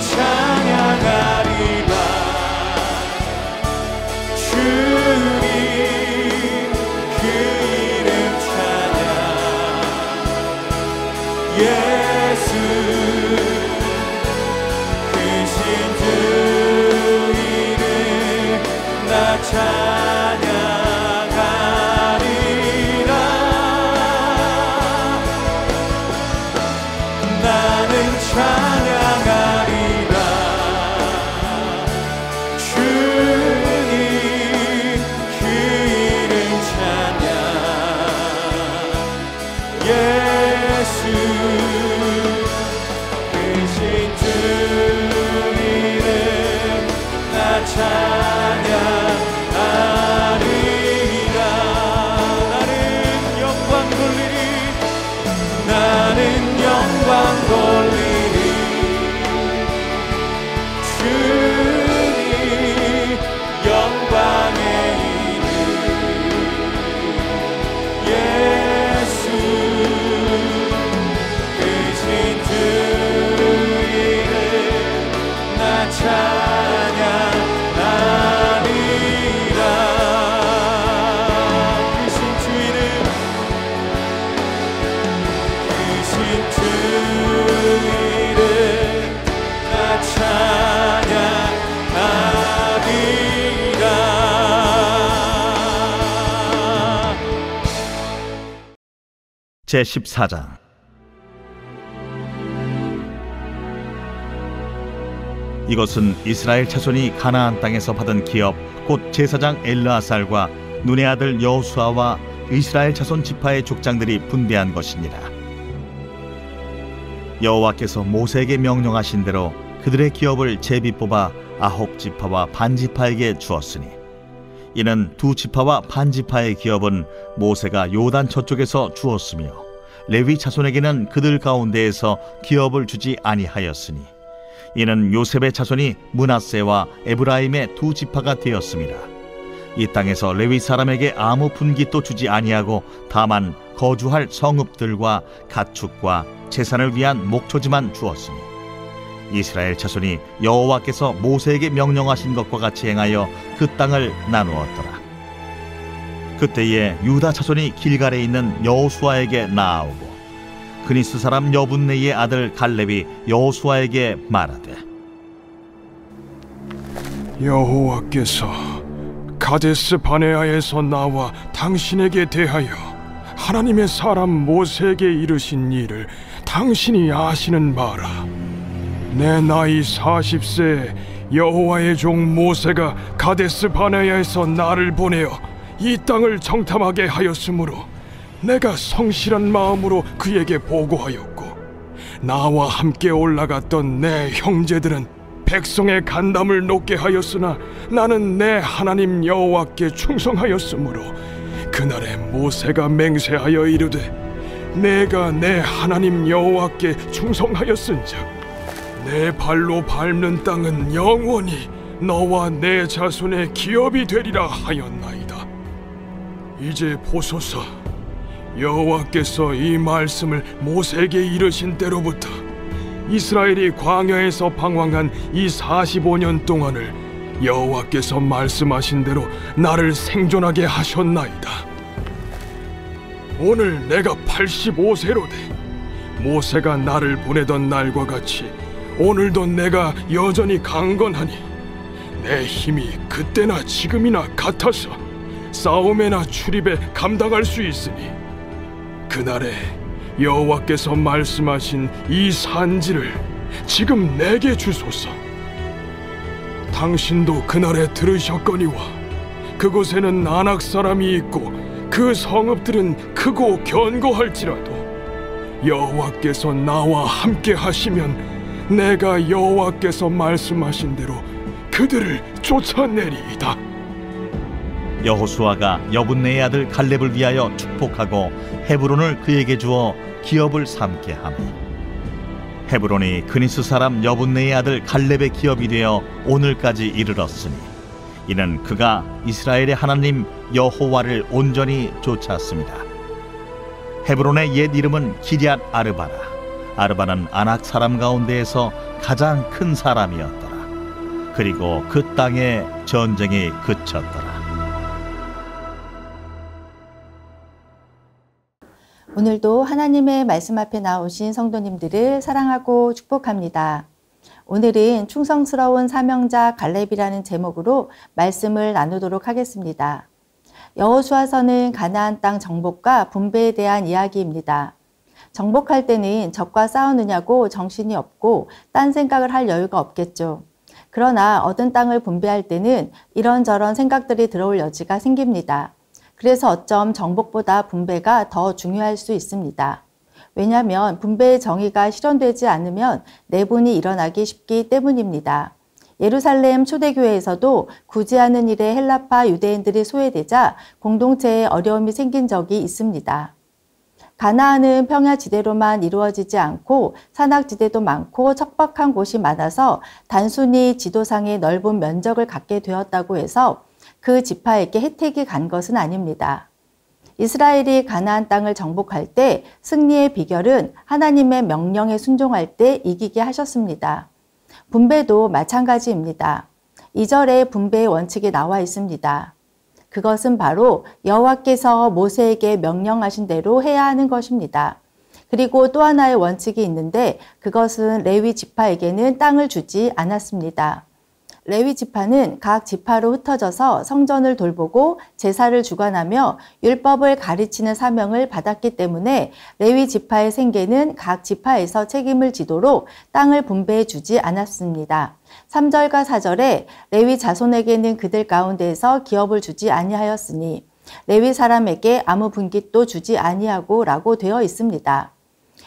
찬양하리라. 주님 그 이름 찬양. 예수 크신 주 이름 나 찬양하리라. 나는 찬양하리라. 주님 그 이름 찬양. 예수 크신 주 이름 나 찬양하리라. 나는 영광 돌리리. 나는 영광 돌리리. 주님 영광의 이름. 예수 크신 주 이름 나 찬양하리라. 크신 주 이름 크신 주 이름 나 찬양하리라. 제14장. 이것은 이스라엘 자손이 가나안 땅에서 받은 기업 곧 제사장 엘르아살과 눈의 아들 여호수아와 이스라엘 자손 지파의 족장들이 분배한 것이니라. 여호와께서 모세에게 명령하신 대로 그들의 기업을 제비 뽑아 9지파와 반지파에게 주었으니, 이는 2지파와 반지파의 기업은 모세가 요단 저쪽에서 주었으며 레위 자손에게는 그들 가운데에서 기업을 주지 아니하였으니, 이는 요셉의 자손이 므낫세와 에브라임의 2지파가 되었습니다. 이 땅에서 레위 사람에게 아무 분깃도 주지 아니하고 다만 거주할 성읍들과 가축과 제산을 위한 목초지만 주었으니, 이스라엘 자손이 여호와께서 모세에게 명령하신 것과 같이 행하여 그 땅을 나누었더라. 그때에 유다 자손이 길갈에 있는 여호수아에게 나아오고, 그니스 사람 여분네의 아들 갈렙이 여호수아에게 말하되, 여호와께서 가데스 바네아에서 나와 당신에게 대하여 하나님의 사람 모세에게 이르신 일을 당신이 아시는 바라. 내 나이 40세에 여호와의 종 모세가 가데스 바네아에서 나를 보내어 이 땅을 정탐하게 하였으므로 내가 성실한 마음으로 그에게 보고하였고, 나와 함께 올라갔던 내 형제들은 백성의 간담을 높게 하였으나 나는 내 하나님 여호와께 충성하였으므로 그날에 모세가 맹세하여 이르되, 내가 내 하나님 여호와께 충성하였은즉 내 발로 밟는 땅은 영원히 너와 내 자손의 기업이 되리라 하였나이다. 이제 보소서, 여호와께서 이 말씀을 모세에게 이르신 때로부터 이스라엘이 광야에서 방황한 이 45년 동안을 여호와께서 말씀하신 대로 나를 생존하게 하셨나이다. 오늘 내가 85세로 돼 모세가 나를 보내던 날과 같이 오늘도 내가 여전히 강건하니 내 힘이 그때나 지금이나 같아서 싸움에나 출입에 감당할 수 있으니, 그날에 여호와께서 말씀하신 이 산지를 지금 내게 주소서. 당신도 그날에 들으셨거니와 그곳에는 아낙 사람이 있고 그 성읍들은 크고 견고할지라도 여호와께서 나와 함께 하시면 내가 여호와께서 말씀하신 대로 그들을 쫓아내리이다. 여호수아가 여분네의 아들 갈렙을 위하여 축복하고 헤브론을 그에게 주어 기업을 삼게 하매, 헤브론이 그니스 사람 여분네의 아들 갈렙의 기업이 되어 오늘까지 이르렀으니, 이는 그가 이스라엘의 하나님 여호와를 온전히 쫓았습니다. 헤브론의 옛 이름은 기럇 아르바라. 아르바는 아낙 사람 가운데에서 가장 큰 사람이었더라. 그리고 그 땅에 전쟁이 그쳤더라. 오늘도 하나님의 말씀 앞에 나오신 성도님들을 사랑하고 축복합니다. 오늘은 충성스러운 사명자 갈렙이라는 제목으로 말씀을 나누도록 하겠습니다. 여호수아서는 가나안 땅 정복과 분배에 대한 이야기입니다. 정복할 때는 적과 싸우느냐고 정신이 없고 딴 생각을 할 여유가 없겠죠. 그러나 얻은 땅을 분배할 때는 이런저런 생각들이 들어올 여지가 생깁니다. 그래서 어쩜 정복보다 분배가 더 중요할 수 있습니다. 왜냐하면 분배의 정의가 실현되지 않으면 내분이 일어나기 쉽기 때문입니다. 예루살렘 초대교회에서도 구제하는 일에 헬라파 유대인들이 소외되자 공동체에 어려움이 생긴 적이 있습니다. 가나안은 평야지대로만 이루어지지 않고 산악지대도 많고 척박한 곳이 많아서 단순히 지도상의 넓은 면적을 갖게 되었다고 해서 그 지파에게 혜택이 간 것은 아닙니다. 이스라엘이 가나안 땅을 정복할 때 승리의 비결은 하나님의 명령에 순종할 때 이기게 하셨습니다. 분배도 마찬가지입니다. 2절에 분배의 원칙이 나와 있습니다. 그것은 바로 여호와께서 모세에게 명령하신 대로 해야 하는 것입니다. 그리고 또 하나의 원칙이 있는데 그것은 레위 지파에게는 땅을 주지 않았습니다. 레위 지파는 각 지파로 흩어져서 성전을 돌보고 제사를 주관하며 율법을 가르치는 사명을 받았기 때문에 레위 지파의 생계는 각 지파에서 책임을 지도록 땅을 분배해 주지 않았습니다. 3절과 4절에 레위 자손에게는 그들 가운데에서 기업을 주지 아니하였으니 레위 사람에게 아무 분깃도 주지 아니하고 라고 되어 있습니다.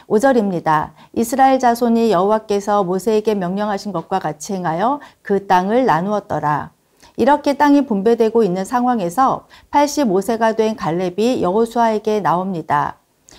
5절입니다. 이스라엘 자손이 여호와께서 모세에게 명령하신 것과 같이 행하여 그 땅을 나누었더라. 이렇게 땅이 분배되고 있는 상황에서 85세가 된 갈렙이 여호수아에게 나옵니다.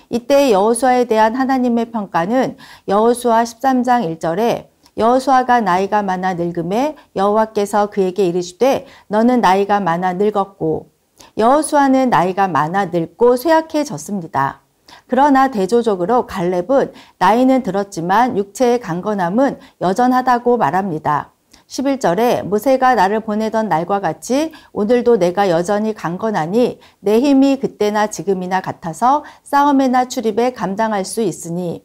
이때 여호수아에 대한 하나님의 평가는 여호수아 13장 1절에 여호수아가 나이가 많아 늙음에 여호와께서 그에게 이르시되 너는 나이가 많아 늙었고 여호수아는 나이가 많아 늙고 쇠약해졌습니다. 그러나 대조적으로 갈렙은 나이는 들었지만 육체의 강건함은 여전하다고 말합니다. 11절에 모세가 나를 보내던 날과 같이 오늘도 내가 여전히 강건하니 내 힘이 그때나 지금이나 같아서 싸움에나 출입에 감당할 수 있으니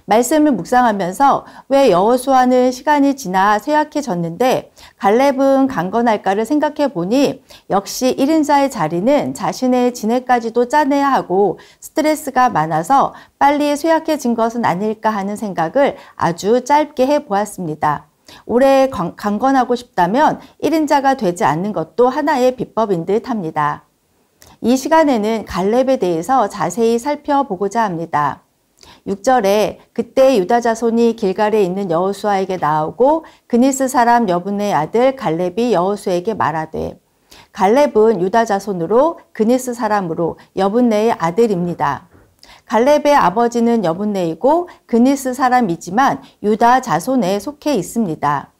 말씀을 묵상하면서 왜 여호수아는 시간이 지나 쇠약해졌는데 갈렙은 강건할까를 생각해 보니 역시 1인자의 자리는 자신의 지내까지도 짜내야 하고 스트레스가 많아서 빨리 쇠약해진 것은 아닐까 하는 생각을 아주 짧게 해보았습니다. 오래 강건하고 싶다면 1인자가 되지 않는 것도 하나의 비법인 듯 합니다. 이 시간에는 갈렙에 대해서 자세히 살펴보고자 합니다. 6절에 그때 유다 자손이 길갈에 있는 여호수아에게 나오고 그니스 사람 여분의 아들 갈렙이 여호수아에게 말하되 갈렙은 유다 자손으로 그니스 사람으로 여분네의 아들입니다. 갈렙의 아버지는 여분네이고 그니스 사람이지만 유다 자손에 속해 있습니다.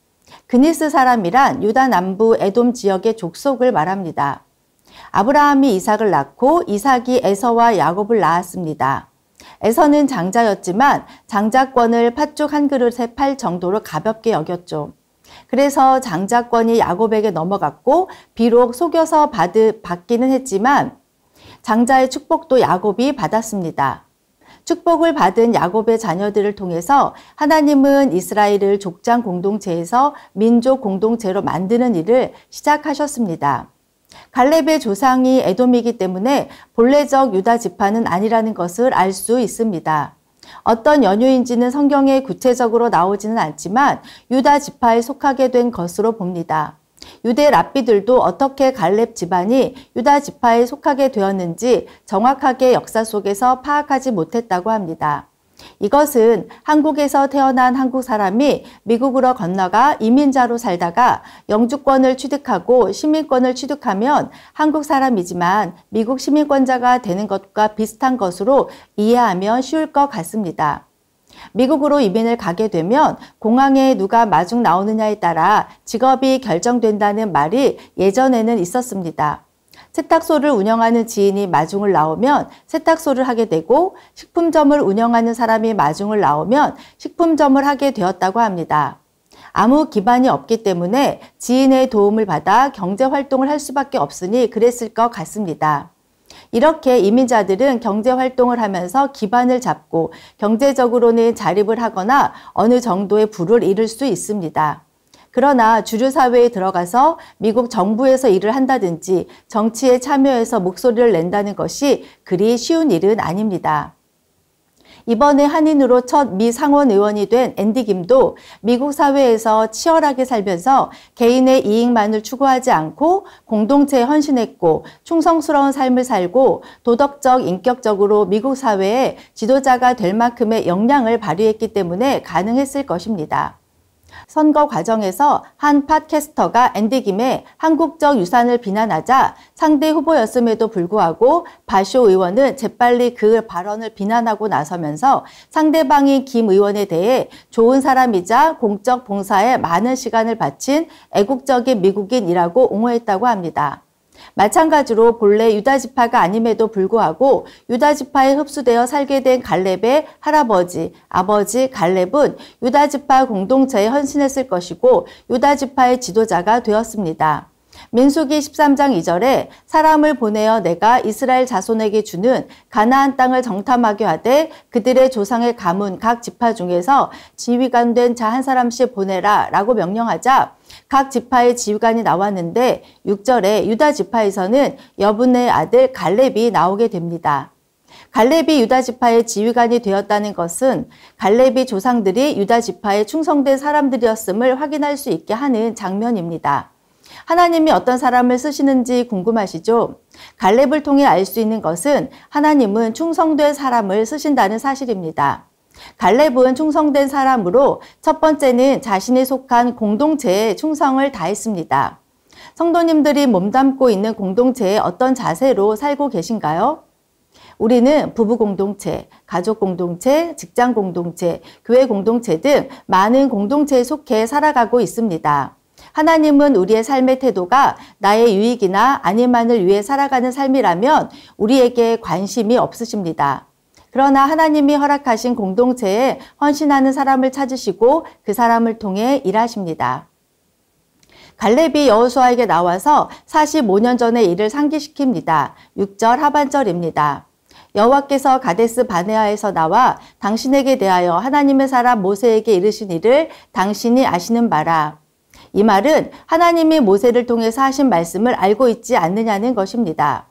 그니스 사람이란 유다 남부 에돔 지역의 족속을 말합니다. 아브라함이 이삭을 낳고 이삭이 에서와 야곱을 낳았습니다. 에서는 장자였지만 장자권을 팥죽 한 그릇에 팔 정도로 가볍게 여겼죠. 그래서 장자권이 야곱에게 넘어갔고 비록 속여서 받기는 했지만 장자의 축복도 야곱이 받았습니다. 축복을 받은 야곱의 자녀들을 통해서 하나님은 이스라엘을 족장 공동체에서 민족 공동체로 만드는 일을 시작하셨습니다. 갈렙의 조상이 에돔이기 때문에 본래적 유다 지파는 아니라는 것을 알 수 있습니다. 어떤 연유인지는 성경에 구체적으로 나오지는 않지만 유다 지파에 속하게 된 것으로 봅니다. 유대 랍비들도 어떻게 갈렙 집안이 유다 지파에 속하게 되었는지 정확하게 역사 속에서 파악하지 못했다고 합니다. 이것은 한국에서 태어난 한국 사람이 미국으로 건너가 이민자로 살다가 영주권을 취득하고 시민권을 취득하면 한국 사람이지만 미국 시민권자가 되는 것과 비슷한 것으로 이해하면 쉬울 것 같습니다. 미국으로 이민을 가게 되면 공항에 누가 마중 나오느냐에 따라 직업이 결정된다는 말이 예전에는 있었습니다. 세탁소를 운영하는 지인이 마중을 나오면 세탁소를 하게 되고 식품점을 운영하는 사람이 마중을 나오면 식품점을 하게 되었다고 합니다. 아무 기반이 없기 때문에 지인의 도움을 받아 경제활동을 할 수밖에 없으니 그랬을 것 같습니다. 이렇게 이민자들은 경제활동을 하면서 기반을 잡고 경제적으로는 자립을 하거나 어느 정도의 부를 이룰 수 있습니다. 그러나 주류 사회에 들어가서 미국 정부에서 일을 한다든지 정치에 참여해서 목소리를 낸다는 것이 그리 쉬운 일은 아닙니다. 이번에 한인으로 첫 미 상원 의원이 된 앤디 김도 미국 사회에서 치열하게 살면서 개인의 이익만을 추구하지 않고 공동체에 헌신했고 충성스러운 삶을 살고 도덕적, 인격적으로 미국 사회의 지도자가 될 만큼의 역량을 발휘했기 때문에 가능했을 것입니다. 선거 과정에서 한 팟캐스터가 앤디 김의 한국적 유산을 비난하자 상대 후보였음에도 불구하고 바쇼 의원은 재빨리 그 발언을 비난하고 나서면서 상대방인 김 의원에 대해 좋은 사람이자 공적 봉사에 많은 시간을 바친 애국적인 미국인이라고 옹호했다고 합니다. 마찬가지로 본래 유다지파가 아님에도 불구하고 유다지파에 흡수되어 살게 된 갈렙의 할아버지, 아버지 갈렙은 유다지파 공동체에 헌신했을 것이고 유다지파의 지도자가 되었습니다. 민수기 13장 2절에 사람을 보내어 내가 이스라엘 자손에게 주는 가나안 땅을 정탐하게 하되 그들의 조상의 가문 각 지파 중에서 지휘관 된 자 한 사람씩 보내라 라고 명령하자 각 지파의 지휘관이 나왔는데 6절에 유다 지파에서는 여분의 아들 갈렙이 나오게 됩니다. 갈렙이 유다 지파의 지휘관이 되었다는 것은 갈렙이 조상들이 유다 지파에 충성된 사람들이었음을 확인할 수 있게 하는 장면입니다. 하나님이 어떤 사람을 쓰시는지 궁금하시죠? 갈렙을 통해 알 수 있는 것은 하나님은 충성된 사람을 쓰신다는 사실입니다. 갈렙은 충성된 사람으로 첫 번째는 자신이 속한 공동체에 충성을 다했습니다. 성도님들이 몸담고 있는 공동체에 어떤 자세로 살고 계신가요? 우리는 부부 공동체, 가족 공동체, 직장 공동체, 교회 공동체 등 많은 공동체에 속해 살아가고 있습니다. 하나님은 우리의 삶의 태도가 나의 유익이나 아님만을 위해 살아가는 삶이라면 우리에게 관심이 없으십니다. 그러나 하나님이 허락하신 공동체에 헌신하는 사람을 찾으시고 그 사람을 통해 일하십니다. 갈렙이 여호수아에게 나와서 45년 전의 일을 상기시킵니다. 6절 하반절입니다. 여호와께서 가데스 바네아에서 나와 당신에게 대하여 하나님의 사람 모세에게 이르신 일을 당신이 아시는 바라. 이 말은 하나님이 모세를 통해서 하신 말씀을 알고 있지 않느냐는 것입니다.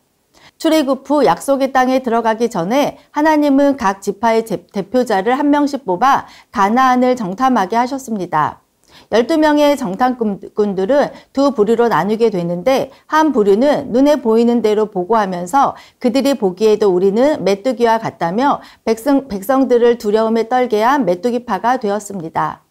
출애굽 후 약속의 땅에 들어가기 전에 하나님은 각 지파의 대표자를 한 명씩 뽑아 가나안을 정탐하게 하셨습니다. 12명의 정탐꾼들은 두 부류로 나누게 되는데 한 부류는 눈에 보이는 대로 보고하면서 그들이 보기에도 우리는 메뚜기와 같다며 백성들을 두려움에 떨게 한 메뚜기파가 되었습니다.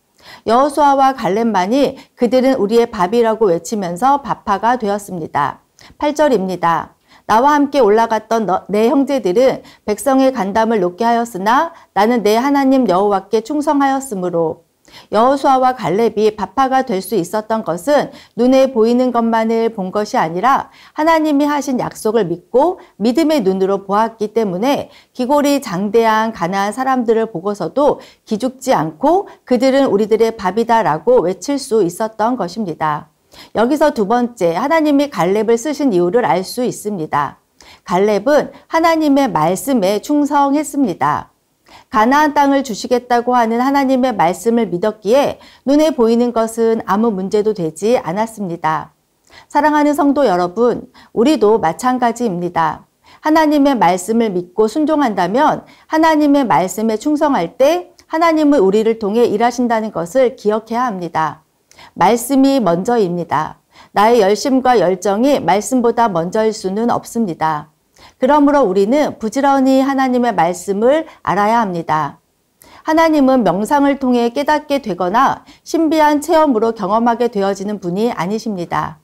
여호수아와 갈렙만이 그들은 우리의 밥이라고 외치면서 밥파가 되었습니다. 8절입니다. 나와 함께 올라갔던 내 형제들은 백성의 간담을 높게 하였으나 나는 내 하나님 여호와께 충성하였으므로. 여호수아와 갈렙이 밥파가 될 수 있었던 것은 눈에 보이는 것만을 본 것이 아니라 하나님이 하신 약속을 믿고 믿음의 눈으로 보았기 때문에 기골이 장대한 가나안 사람들을 보고서도 기죽지 않고 그들은 우리들의 밥이다라고 외칠 수 있었던 것입니다. 여기서 두 번째, 하나님이 갈렙을 쓰신 이유를 알 수 있습니다. 갈렙은 하나님의 말씀에 충성했습니다. 가나안 땅을 주시겠다고 하는 하나님의 말씀을 믿었기에 눈에 보이는 것은 아무 문제도 되지 않았습니다. 사랑하는 성도 여러분, 우리도 마찬가지입니다. 하나님의 말씀을 믿고 순종한다면 하나님의 말씀에 충성할 때 하나님은 우리를 통해 일하신다는 것을 기억해야 합니다. 말씀이 먼저입니다. 나의 열심과 열정이 말씀보다 먼저일 수는 없습니다. 그러므로 우리는 부지런히 하나님의 말씀을 알아야 합니다. 하나님은 명상을 통해 깨닫게 되거나 신비한 체험으로 경험하게 되어지는 분이 아니십니다.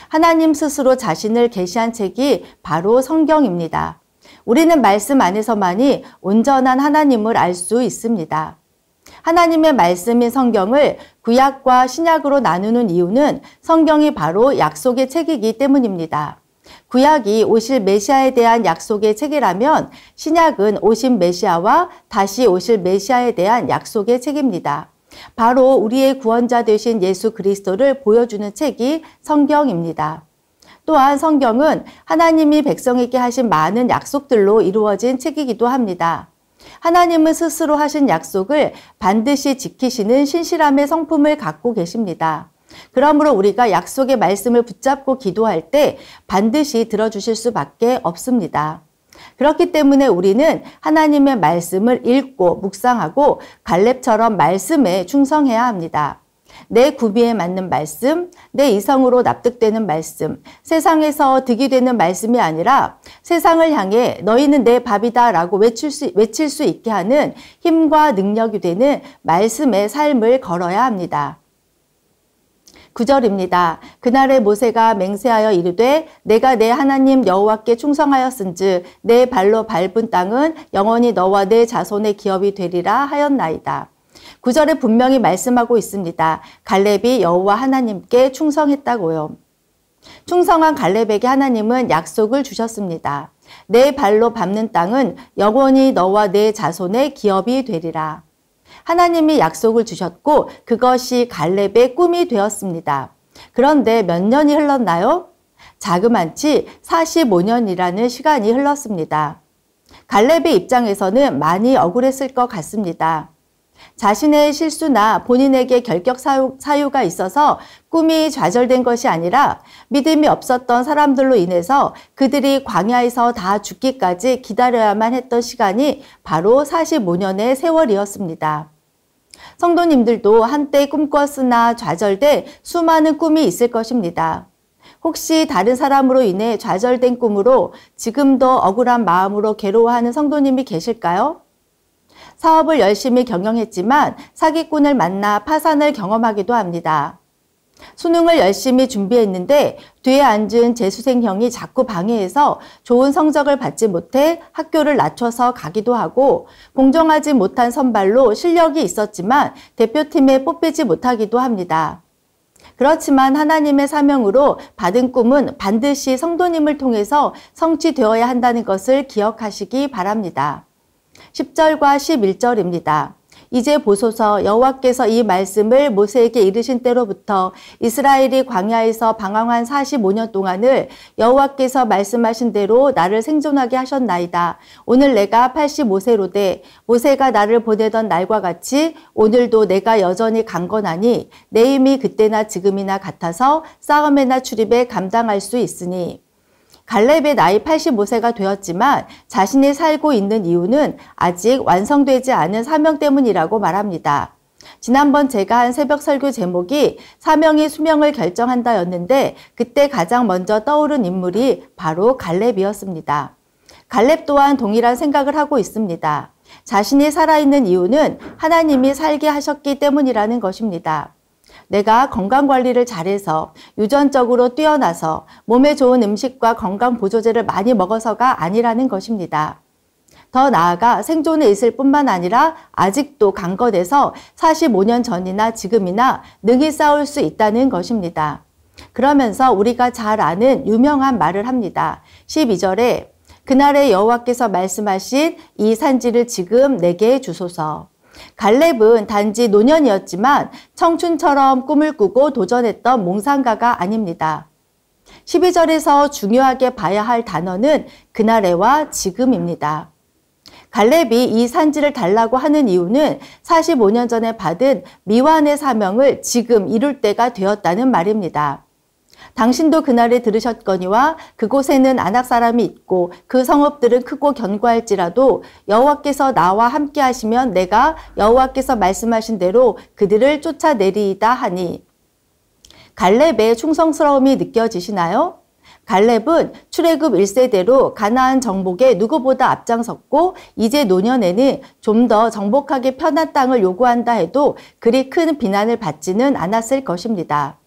하나님 스스로 자신을 계시한 책이 바로 성경입니다. 우리는 말씀 안에서만이 온전한 하나님을 알 수 있습니다. 하나님의 말씀인 성경을 구약과 신약으로 나누는 이유는 성경이 바로 약속의 책이기 때문입니다. 구약이 오실 메시아에 대한 약속의 책이라면 신약은 오신 메시아와 다시 오실 메시아에 대한 약속의 책입니다. 바로 우리의 구원자 되신 예수 그리스도를 보여주는 책이 성경입니다. 또한 성경은 하나님이 백성에게 하신 많은 약속들로 이루어진 책이기도 합니다. 하나님은 스스로 하신 약속을 반드시 지키시는 신실함의 성품을 갖고 계십니다. 그러므로 우리가 약속의 말씀을 붙잡고 기도할 때 반드시 들어주실 수밖에 없습니다. 그렇기 때문에 우리는 하나님의 말씀을 읽고 묵상하고 갈렙처럼 말씀에 충성해야 합니다. 내 구비에 맞는 말씀, 내 이성으로 납득되는 말씀, 세상에서 득이 되는 말씀이 아니라 세상을 향해 너희는 내 밥이다 라고 외칠 수 있게 하는 힘과 능력이 되는 말씀의 삶을 걸어야 합니다. 9절입니다. 그날에 모세가 맹세하여 이르되 내가 내 하나님 여호와께 충성하였은즉 내 발로 밟은 땅은 영원히 너와 내 자손의 기업이 되리라 하였나이다. 9절에 분명히 말씀하고 있습니다. 갈렙이 여호와 하나님께 충성했다고요. 충성한 갈렙에게 하나님은 약속을 주셨습니다. 내 발로 밟는 땅은 영원히 너와 내 자손의 기업이 되리라. 하나님이 약속을 주셨고 그것이 갈렙의 꿈이 되었습니다. 그런데 몇 년이 흘렀나요? 자그만치 45년이라는 시간이 흘렀습니다. 갈렙의 입장에서는 많이 억울했을 것 같습니다. 자신의 실수나 본인에게 결격 사유가 있어서 꿈이 좌절된 것이 아니라 믿음이 없었던 사람들로 인해서 그들이 광야에서 다 죽기까지 기다려야만 했던 시간이 바로 45년의 세월이었습니다. 성도님들도 한때 꿈꿨으나 좌절돼 수많은 꿈이 있을 것입니다. 혹시 다른 사람으로 인해 좌절된 꿈으로 지금도 억울한 마음으로 괴로워하는 성도님이 계실까요? 사업을 열심히 경영했지만 사기꾼을 만나 파산을 경험하기도 합니다. 수능을 열심히 준비했는데 뒤에 앉은 재수생 형이 자꾸 방해해서 좋은 성적을 받지 못해 학교를 낮춰서 가기도 하고 공정하지 못한 선발로 실력이 있었지만 대표팀에 뽑히지 못하기도 합니다. 그렇지만 하나님의 사명으로 받은 꿈은 반드시 성도님을 통해서 성취되어야 한다는 것을 기억하시기 바랍니다. 10절과 11절입니다. 이제 보소서 여호와께서 이 말씀을 모세에게 이르신 때로부터 이스라엘이 광야에서 방황한 45년 동안을 여호와께서 말씀하신 대로 나를 생존하게 하셨나이다. 오늘 내가 85세로되 모세가 나를 보내던 날과 같이 오늘도 내가 여전히 강건하니 내 힘이 그때나 지금이나 같아서 싸움에나 출입에 감당할 수 있으니 갈렙의 나이 85세가 되었지만 자신이 살고 있는 이유는 아직 완성되지 않은 사명 때문이라고 말합니다. 지난번 제가 한 새벽 설교 제목이 사명이 수명을 결정한다였는데 그때 가장 먼저 떠오른 인물이 바로 갈렙이었습니다. 갈렙 또한 동일한 생각을 하고 있습니다. 자신이 살아있는 이유는 하나님이 살게 하셨기 때문이라는 것입니다. 내가 건강관리를 잘해서 유전적으로 뛰어나서 몸에 좋은 음식과 건강보조제를 많이 먹어서가 아니라는 것입니다. 더 나아가 생존에 있을 뿐만 아니라 아직도 강건해서 45년 전이나 지금이나 능히 싸울 수 있다는 것입니다. 그러면서 우리가 잘 아는 유명한 말을 합니다. 12절에 그날에 여호와께서 말씀하신 이 산지를 지금 내게 주소서. 갈렙은 단지 노년이었지만 청춘처럼 꿈을 꾸고 도전했던 몽상가가 아닙니다. 12절에서 중요하게 봐야 할 단어는 그날에와 지금입니다. 갈렙이 이 산지를 달라고 하는 이유는 45년 전에 받은 미완의 사명을 지금 이룰 때가 되었다는 말입니다. 당신도 그날에 들으셨거니와 그곳에는 아낙 사람이 있고 그 성읍들은 크고 견고할지라도 여호와께서 나와 함께 하시면 내가 여호와께서 말씀하신 대로 그들을 쫓아내리이다 하니. 갈렙의 충성스러움이 느껴지시나요? 갈렙은 출애굽 1세대로 가나안 정복에 누구보다 앞장섰고 이제 노년에는 좀 더 정복하기 편한 땅을 요구한다 해도 그리 큰 비난을 받지는 않았을 것입니다.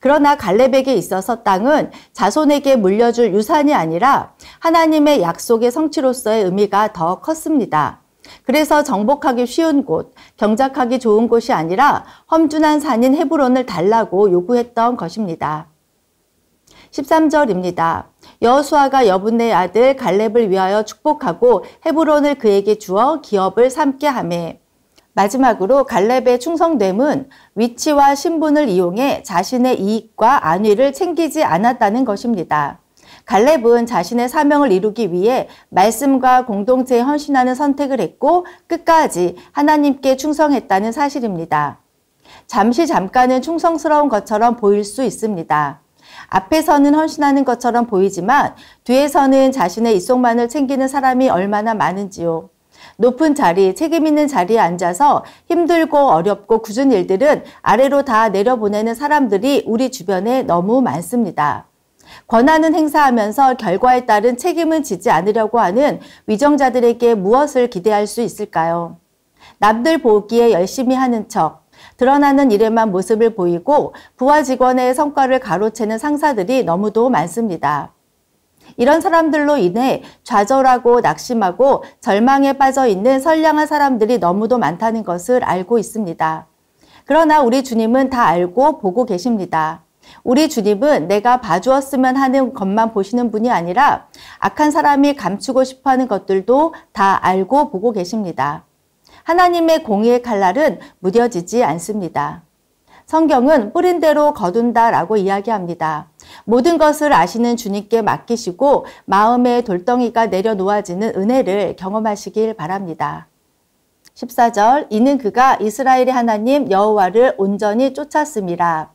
그러나 갈렙에게 있어서 땅은 자손에게 물려줄 유산이 아니라 하나님의 약속의 성취로서의 의미가 더 컸습니다. 그래서 정복하기 쉬운 곳, 경작하기 좋은 곳이 아니라 험준한 산인 헤브론을 달라고 요구했던 것입니다. 13절입니다. 여호수아가 여분네의 아들 갈렙을 위하여 축복하고 헤브론을 그에게 주어 기업을 삼게 하매. 마지막으로 갈렙의 충성됨은 위치와 신분을 이용해 자신의 이익과 안위를 챙기지 않았다는 것입니다. 갈렙은 자신의 사명을 이루기 위해 말씀과 공동체에 헌신하는 선택을 했고 끝까지 하나님께 충성했다는 사실입니다. 잠깐은 충성스러운 것처럼 보일 수 있습니다. 앞에서는 헌신하는 것처럼 보이지만 뒤에서는 자신의 이속만을 챙기는 사람이 얼마나 많은지요. 높은 자리, 책임 있는 자리에 앉아서 힘들고 어렵고 굳은 일들은 아래로 다 내려보내는 사람들이 우리 주변에 너무 많습니다. 권한은 행사하면서 결과에 따른 책임은 지지 않으려고 하는 위정자들에게 무엇을 기대할 수 있을까요? 남들 보기에 열심히 하는 척, 드러나는 일에만 모습을 보이고 부하 직원의 성과를 가로채는 상사들이 너무도 많습니다. 이런 사람들로 인해 좌절하고 낙심하고 절망에 빠져 있는 선량한 사람들이 너무도 많다는 것을 알고 있습니다. 그러나 우리 주님은 다 알고 보고 계십니다. 우리 주님은 내가 봐주었으면 하는 것만 보시는 분이 아니라 악한 사람이 감추고 싶어하는 것들도 다 알고 보고 계십니다. 하나님의 공의의 칼날은 무뎌지지 않습니다. 성경은 뿌린 대로 거둔다라고 이야기합니다. 모든 것을 아시는 주님께 맡기시고 마음의 돌덩이가 내려놓아지는 은혜를 경험하시길 바랍니다. 14절, 이는 그가 이스라엘의 하나님 여호와를 온전히 쫓았음이라.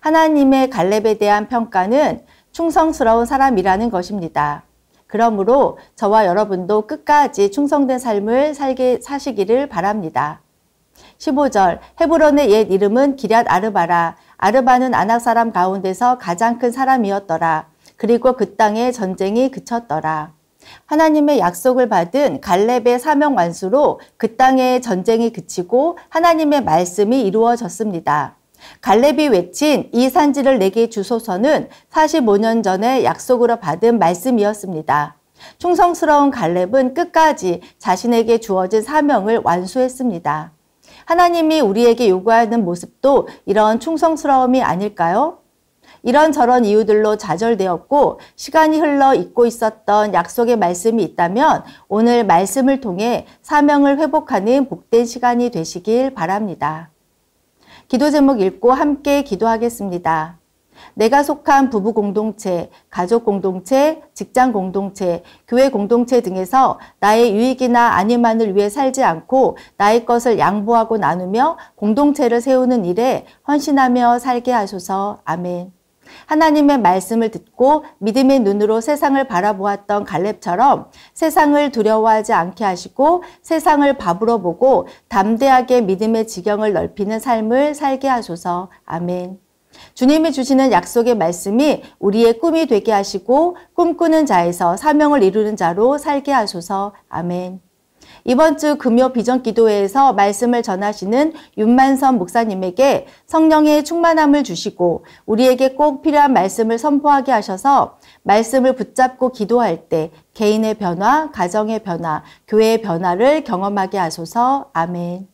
하나님의 갈렙에 대한 평가는 충성스러운 사람이라는 것입니다. 그러므로 저와 여러분도 끝까지 충성된 삶을 사시기를 바랍니다. 15절, 헤브론의 옛 이름은 기럇 아르바라. 아르바는 아낙 사람 가운데서 가장 큰 사람이었더라. 그리고 그 땅에 전쟁이 그쳤더라. 하나님의 약속을 받은 갈렙의 사명 완수로 그 땅에 전쟁이 그치고 하나님의 말씀이 이루어졌습니다. 갈렙이 외친 이 산지를 내게 주소서는 45년 전에 약속으로 받은 말씀이었습니다. 충성스러운 갈렙은 끝까지 자신에게 주어진 사명을 완수했습니다. 하나님이 우리에게 요구하는 모습도 이런 충성스러움이 아닐까요? 이런저런 이유들로 좌절되었고 시간이 흘러 잊고 있었던 약속의 말씀이 있다면 오늘 말씀을 통해 사명을 회복하는 복된 시간이 되시길 바랍니다. 기도 제목 읽고 함께 기도하겠습니다. 내가 속한 부부 공동체, 가족 공동체, 직장 공동체, 교회 공동체 등에서 나의 유익이나 안위만을 위해 살지 않고 나의 것을 양보하고 나누며 공동체를 세우는 일에 헌신하며 살게 하소서. 아멘. 하나님의 말씀을 듣고 믿음의 눈으로 세상을 바라보았던 갈렙처럼 세상을 두려워하지 않게 하시고 세상을 밥으로 보고 담대하게 믿음의 지경을 넓히는 삶을 살게 하소서. 아멘. 주님이 주시는 약속의 말씀이 우리의 꿈이 되게 하시고 꿈꾸는 자에서 사명을 이루는 자로 살게 하소서. 아멘. 이번 주 금요 비전기도회에서 말씀을 전하시는 윤만선 목사님에게 성령의 충만함을 주시고 우리에게 꼭 필요한 말씀을 선포하게 하셔서 말씀을 붙잡고 기도할 때 개인의 변화, 가정의 변화, 교회의 변화를 경험하게 하소서. 아멘.